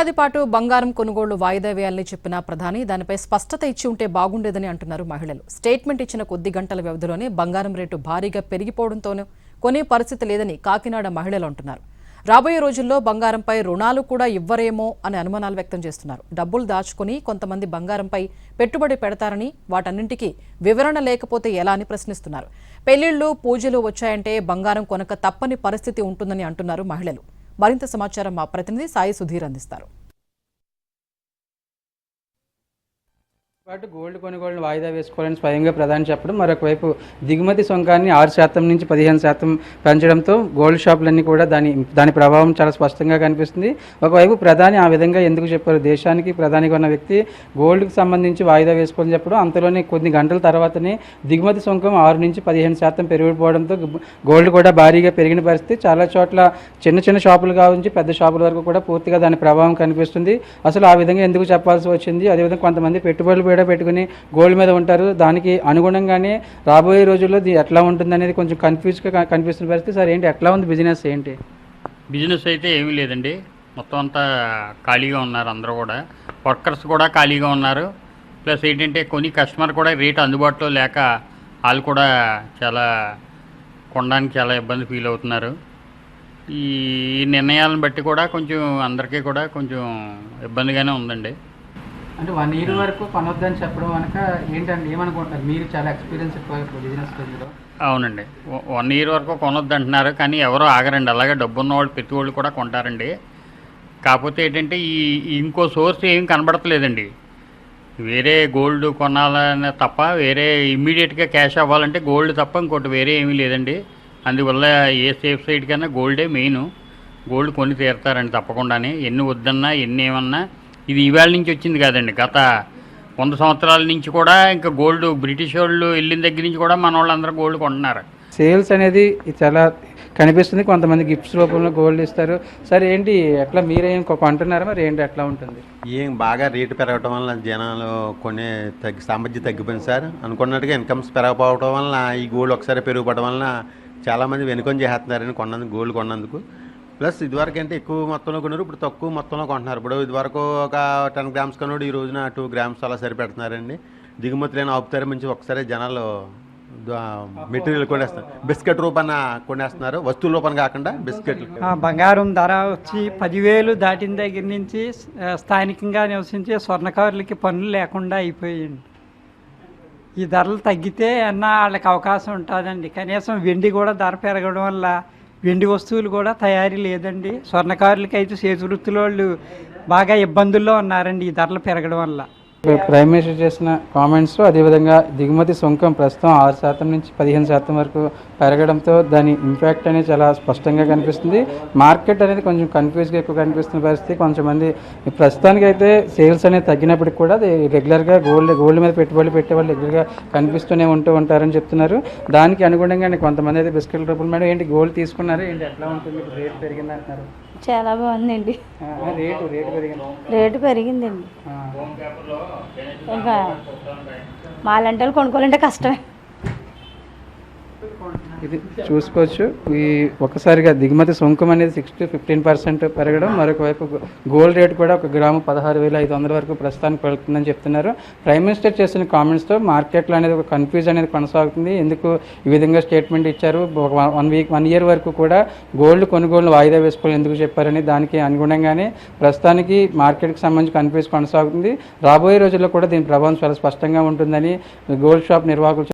ఏడాది పాటు బంగారం కొనుగోళ్లు వాయిదా వేయాలని చెప్పిన ప్రధాని దానిపై స్పష్టత ఇచ్చి ఉంటే బాగుండేదని అంటున్నారు మహిళలు. స్టేట్మెంట్ ఇచ్చిన కొద్ది గంటల వ్యవధిలోనే బంగారం రేటు భారీగా పెరిగిపోవడంతోనూ కొనే పరిస్థితి లేదని కాకినాడ మహిళలు అంటున్నారు. రాబోయే రోజుల్లో బంగారంపై రుణాలు కూడా ఇవ్వరేమో అని అనుమానాలు వ్యక్తం చేస్తున్నారు. డబ్బులు దాచుకుని కొంతమంది బంగారంపై పెట్టుబడి పెడతారని, వాటన్నింటికీ వివరణ లేకపోతే ఎలా అని ప్రశ్నిస్తున్నారు. పెళ్లిళ్లు, పూజలు వచ్చాయంటే బంగారం కొనక తప్పని పరిస్థితి ఉంటుందని అంటున్నారు మహిళలు. మరింత సమాచారం మా ప్రతినిధి సాయి సుధీర్ అందిస్తారు. పాటు గోల్డ్ కొనుగోళ్లను వాయిదా వేసుకోవాలని స్వయంగా ప్రధాని చెప్పడం, మరొకవైపు దిగుమతి సుంకాన్ని 6% నుంచి 15% పెంచడంతో గోల్డ్ షాపులన్నీ కూడా దాని ప్రభావం చాలా స్పష్టంగా కనిపిస్తుంది. ఒకవైపు ప్రధాని ఆ విధంగా ఎందుకు చెప్పారు? దేశానికి ప్రధానిగా ఉన్న వ్యక్తి గోల్డ్కి సంబంధించి వాయిదా వేసుకోవాలని చెప్పడం, అంతలోనే కొన్ని గంటల తర్వాతనే దిగుమతి సుంకం 6 నుంచి 15% పెరిగిపోవడంతో గోల్డ్ కూడా భారీగా పెరిగిన పరిస్థితి. చాలా చోట్ల చిన్న చిన్న షాపులు కావచ్చు పెద్ద షాపుల వరకు కూడా పూర్తిగా దాని ప్రభావం కనిపిస్తుంది. అసలు ఆ విధంగా ఎందుకు చెప్పాల్సి వచ్చింది? అదేవిధంగా కొంతమంది పెట్టుబడులు పెట్టుకుని గోల్డ్ మీద ఉంటారు. దానికి అనుగుణంగానే రాబోయే రోజుల్లో ఎట్లా ఉంటుంది అనేది కొంచెం కన్ఫ్యూజ్గా కనిపిస్తున్న పరిస్థితి. సార్ ఏంటి, ఎట్లా ఉంది బిజినెస్? ఏంటి బిజినెస్ అయితే ఏమీ లేదండి, మొత్తం అంతా ఖాళీగా ఉన్నారు. అందరూ కూడా వర్కర్స్ కూడా ఖాళీగా ఉన్నారు. ప్లస్ ఏంటంటే కొన్ని కస్టమర్ కూడా రేట్ అందుబాటులో లేక వాళ్ళు కూడా చాలా కొనడానికి చాలా ఇబ్బంది ఫీల్ అవుతున్నారు. ఈ నిర్ణయాలను బట్టి కూడా కొంచెం అందరికీ కూడా కొంచెం ఇబ్బందిగానే ఉందండి. అంటే 1 year వరకు కొనొద్దని చెప్పడం కనుక ఏంటంటే ఏమనుకుంటారు? మీరు చాలా ఎక్స్పీరియన్స్ బిజినెస్ లో. అవునండి, 1 year వరకు కొనొద్దు అంటున్నారు, కానీ ఎవరో ఆగరండి. అలాగే డబ్బున్న వాళ్ళు ప్రతి వాళ్ళు కూడా కొంటారండి. కాకపోతే ఏంటంటే ఇంకో సోర్స్ ఏం కనబడట్లేదండి. వేరే గోల్డ్ కొనాలనే తప్ప వేరే ఇమ్మీడియట్గా క్యాష్ అవ్వాలంటే గోల్డ్ తప్ప ఇంకోటి వేరే ఏమీ లేదండి. అందువల్ల ఏ సేఫ్ సైడ్ కన్నా గోల్డే మెయిన్. గోల్డ్ కొని తీరుతారండి తప్పకుండానే. ఎన్ని వద్దన్నా ఎన్ని ఏమన్నా ఇది ఇవాళ నుంచి వచ్చింది కాదండి, గత 100 సంవత్సరాల నుంచి కూడా ఇంకా గోల్డ్ బ్రిటిష్ వాళ్ళు వెళ్ళిన దగ్గర నుంచి కూడా మన వాళ్ళందరూ గోల్డ్ కొంటున్నారు. సేల్స్ అనేది చాలా కనిపిస్తుంది. కొంతమంది గిఫ్ట్స్ రూపంలో గోల్డ్ ఇస్తారు. సరే ఏంటి, ఎట్లా మీరేం కొంటున్నారా? మరి ఏంటి, ఎట్లా ఉంటుంది? ఏం బాగా రేటు పెరగటం వల్ల జనాలు కొనే సామర్థ్యం తగ్గిపోయింది సార్. అనుకున్నట్టుగా ఇన్కమ్స్ పెరగకపోవడం వలన ఈ గోల్డ్ ఒకసారి పెరిగిపోవడం వలన చాలామంది వెనుకొని చేస్తున్నారని గోల్డ్ కొన్నందుకు. ప్లస్ ఇదివరకు అంటే ఎక్కువ మొత్తంలో కొన్నారు, ఇప్పుడు తక్కువ మొత్తంలో కొంటున్నారు. ఇప్పుడు ఇదివరకు ఒక 10 grams కొన్నాడు, ఈ రోజున 2 grams అలా సరిపెడుతున్నారండి. దిగుమతులైన ఆపుతారు నుంచి ఒకసారి జనాలు మెటీరియల్ కొనేస్తారు. బిస్కెట్ రూపాన కొనేస్తున్నారు, వస్తువుల రూపాన కాకుండా బిస్కెట్లు. బంగారం ధర వచ్చి 10,000 దాటిన దగ్గర నుంచి స్థానికంగా నివసించే స్వర్ణకారులకి పనులు లేకుండా అయిపోయాయండి. ఈ ధరలు తగ్గితే అన్న వాళ్ళకి అవకాశం ఉంటుందండి. కనీసం వెండి కూడా ధర పెరగడం వల్ల వెండి వస్తువులు కూడా తయారీ లేదండి. స్వర్ణకారులకి అయితే చేతి వృత్తుల వాళ్ళు బాగా ఇబ్బందుల్లో ఉన్నారండి ఈ ధరలు పెరగడం వల్ల. ప్రైమ్ మినిస్టర్ చేసిన కామెంట్స్, అదేవిధంగా దిగుమతి సుంకం ప్రస్తుతం 6% నుంచి 15% వరకు పెరగడంతో దాని ఇంపాక్ట్ అనేది చాలా స్పష్టంగా కనిపిస్తుంది. మార్కెట్ అనేది కొంచెం కన్ఫ్యూజ్గా ఎక్కువ కనిపిస్తున్న పరిస్థితి. కొంతమంది ప్రస్తుతానికి అయితే సేల్స్ అనేది తగ్గినప్పటికి కూడా రెగ్యులర్గా గోల్డ్ మీద పెట్టుబడులు పెట్టే వాళ్ళు రెగ్యులర్గా కనిపిస్తూనే ఉంటారని చెప్తున్నారు. దానికి అనుగుణంగా కొంతమంది అయితే బిస్కెట్ రూపాయలు మేడం ఏంటి గోల్డ్ తీసుకున్నారు, ఏంటి ఎట్లా ఉంటుంది? రేట్ పెరిగింది అంటున్నారు. చాలా బాగుందండి. రేటు పెరిగిందండి. ఇంకా మాలంటే కొనుక్కోవాలంటే కష్టమే. ఇది చూసుకోవచ్చు. ఈ ఒక్కసారిగా దిగుమతి సుంకం అనేది 6 to 15% పెరగడం, మరొక వైపు గోల్డ్ రేట్ కూడా 1 గ్రాము 16,500 వరకు ప్రస్తుతానికి పెరుగుతుందని చెప్తున్నారు. ప్రైమ్ మినిస్టర్ చేసిన కామెంట్స్తో మార్కెట్లో అనేది ఒక కన్ఫ్యూజ్ అనేది కొనసాగుతుంది. ఎందుకు ఈ విధంగా స్టేట్మెంట్ ఇచ్చారు? 1 year వరకు కూడా గోల్డ్ కొనుగోలు వాయిదా వేసుకోవాలి ఎందుకు చెప్పారని దానికి అనుగుణంగానే ప్రస్తుతానికి మార్కెట్కి సంబంధించి కన్ఫ్యూజ్ కొనసాగుతుంది. రాబోయే రోజుల్లో కూడా దీని ప్రభావం చాలా స్పష్టంగా ఉంటుందని గోల్డ్ షాప్ నిర్వాహకులు